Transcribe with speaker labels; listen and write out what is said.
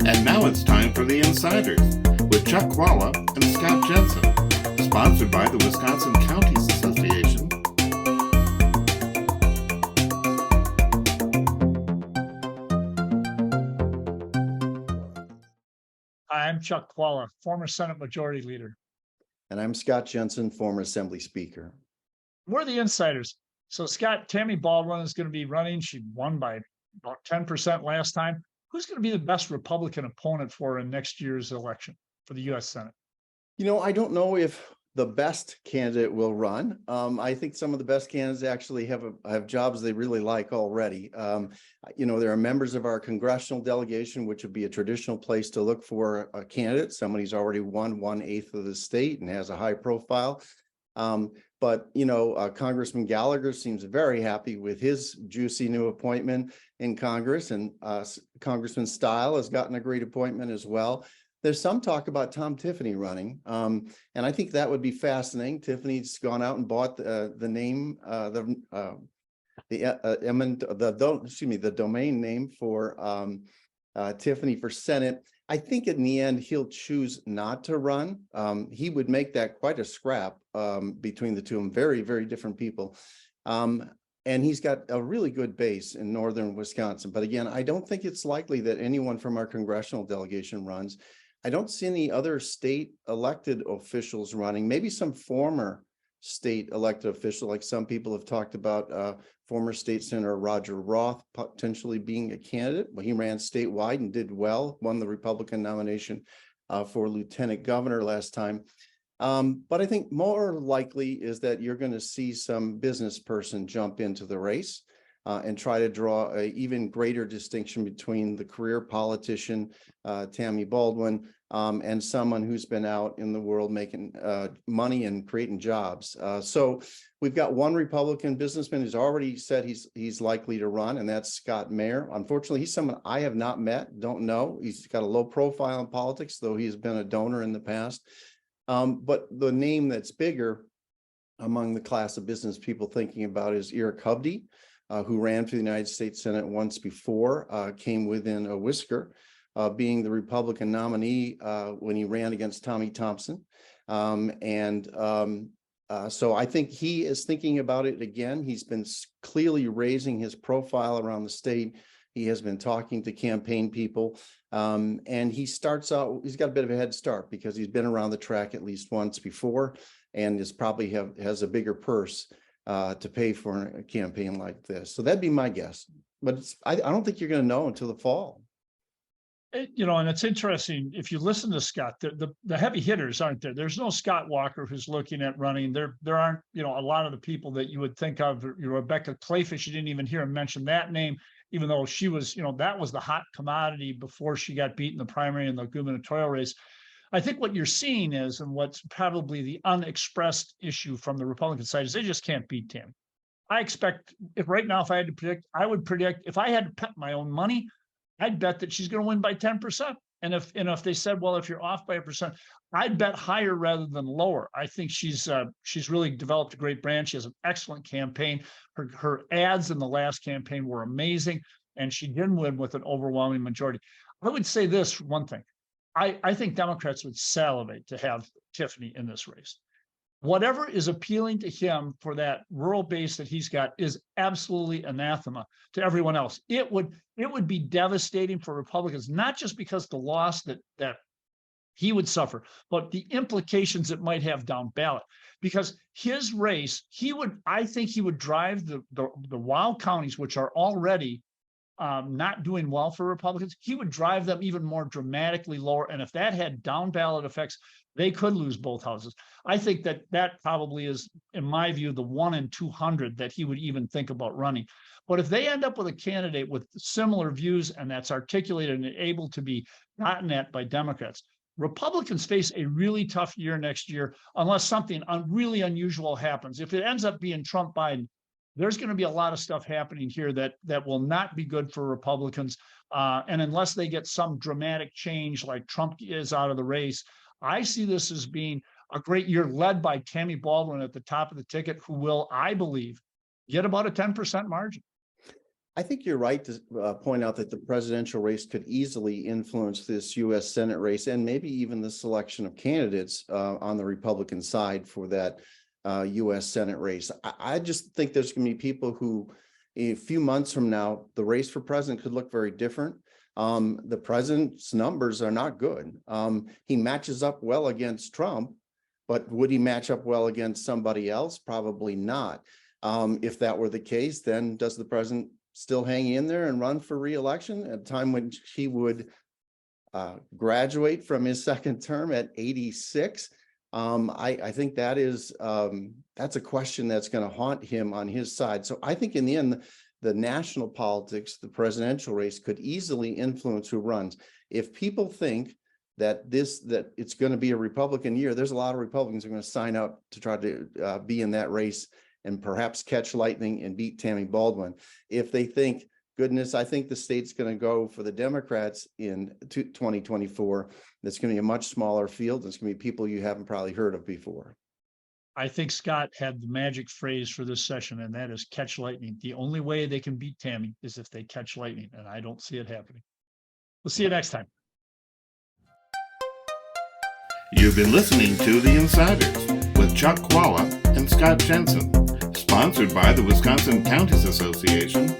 Speaker 1: And now it's time for the Insiders with Chvala and Jensen, sponsored by the Wisconsin Counties Association.
Speaker 2: I'm Chvala, former Senate Majority Leader.
Speaker 3: And I'm Jensen, former Assembly Speaker.
Speaker 2: We're the Insiders. So Scott, Tammy Baldwin is going to be running. She won by about 10% last time. Who's going to be the best Republican opponent for her in next year's election for the U.S. Senate?
Speaker 3: You know, I don't know if the best candidate will run. I think some of the best candidates actually have jobs they really like already. You know, there are members of our congressional delegation, which would be a traditional place to look for a candidate, somebody who's already won 1/8 of the state and has a high profile. But, you know, Congressman Gallagher seems very happy with his juicy new appointment in Congress, and Congressman Steil has gotten a great appointment as well. There's some talk about Tom Tiffany running, and I think that would be fascinating. Tiffany's gone out and bought the domain name for Tiffany for Senate. I think in the end he'll choose not to run. He would make that quite a scrap between the two of them. Very, very different people. And he's got a really good base in northern Wisconsin. But again, I don't think it's likely that anyone from our congressional delegation runs. I don't see any other state elected officials running, maybe some former state elected official, like some people have talked about former state senator Roger Roth potentially being a candidate. Well, he ran statewide and did well, won the Republican nomination for lieutenant governor last time. But I think more likely is that you're going to see some business person jump into the race and try to draw an even greater distinction between the career politician, Tammy Baldwin, and someone who's been out in the world making money and creating jobs. So we've got one Republican businessman who's already said he's likely to run, and that's Scott Mayer. Unfortunately, he's someone I have not met, don't know. He's got a low profile in politics, though he's been a donor in the past. But the name that's bigger among the class of business people thinking about is Eric Hovde, who ran for the United States Senate once before, came within a whisker being the Republican nominee when he ran against Tommy Thompson. So I think he is thinking about it again. He's been clearly raising his profile around the state. He has been talking to campaign people, and he starts out, he's got a bit of a head start because he's been around the track at least once before and is probably has a bigger purse to pay for a campaign like this. So that'd be my guess. But I don't think you're going to know until the fall.
Speaker 2: You know, and it's interesting, if you listen to Scott, the heavy hitters aren't there. There's no Scott Walker who's looking at running. There aren't, you know, a lot of the people that you would think of. Rebecca Clayfish, you didn't even hear him mention that name, even though she was, you know, that was the hot commodity before she got beat in the primary and the gubernatorial race. I think what you're seeing is, and what's probably the unexpressed issue from the Republican side, is they just can't beat Tammy. I expect, if right now, if I had to predict, I would predict, if I had to bet my own money, I'd bet that she's going to win by 10%. And if they said, well, if you're off by 1%, I'd bet higher rather than lower. I think she's really developed a great brand. She has an excellent campaign. Her ads in the last campaign were amazing, and she did win with an overwhelming majority. I would say this one thing. I think Democrats would salivate to have Tiffany in this race. Whatever is appealing to him for that rural base that he's got is absolutely anathema to everyone else. It would be devastating for Republicans, not just because the loss that he would suffer, but the implications it might have down ballot. Because his race, I think he would drive the wild counties, which are already not doing well for Republicans. He would drive them even more dramatically lower. And if that had down ballot effects, they could lose both houses. I think that probably is, in my view, the 1 in 200 that he would even think about running. But if they end up with a candidate with similar views and that's articulated and able to be gotten at by Democrats, Republicans face a really tough year next year unless something really unusual happens. If it ends up being Trump-Biden, there's going to be a lot of stuff happening here that will not be good for Republicans. And unless they get some dramatic change like Trump is out of the race, I see this as being a great year led by Tammy Baldwin at the top of the ticket, who will, I believe, get about a 10% margin.
Speaker 3: I think you're right to point out that the presidential race could easily influence this U.S. Senate race and maybe even the selection of candidates on the Republican side for that U.S. Senate race. I just think there's going to be people who, a few months from now, the race for president could look very different. The president's numbers are not good. He matches up well against Trump, but would he match up well against somebody else? Probably not. If that were the case, then does the president still hang in there and run for re-election at a time when he would graduate from his second term at 86? I think that is that's a question that's going to haunt him on his side. So I think in the end, the national politics, the presidential race could easily influence who runs. If people think that it's going to be a Republican year, there's a lot of Republicans who are going to sign up to try to be in that race and perhaps catch lightning and beat Tammy Baldwin. If they think, goodness, I think the state's going to go for the Democrats in 2024, that's going to be a much smaller field. It's going to be people you haven't probably heard of before.
Speaker 2: I think Scott had the magic phrase for this session, and that is catch lightning. The only way they can beat Tammy is if they catch lightning, and I don't see it happening. We'll see you next time.
Speaker 1: You've been listening to The Insiders with Chuck Chvala and Scott Jensen, sponsored by the Wisconsin Counties Association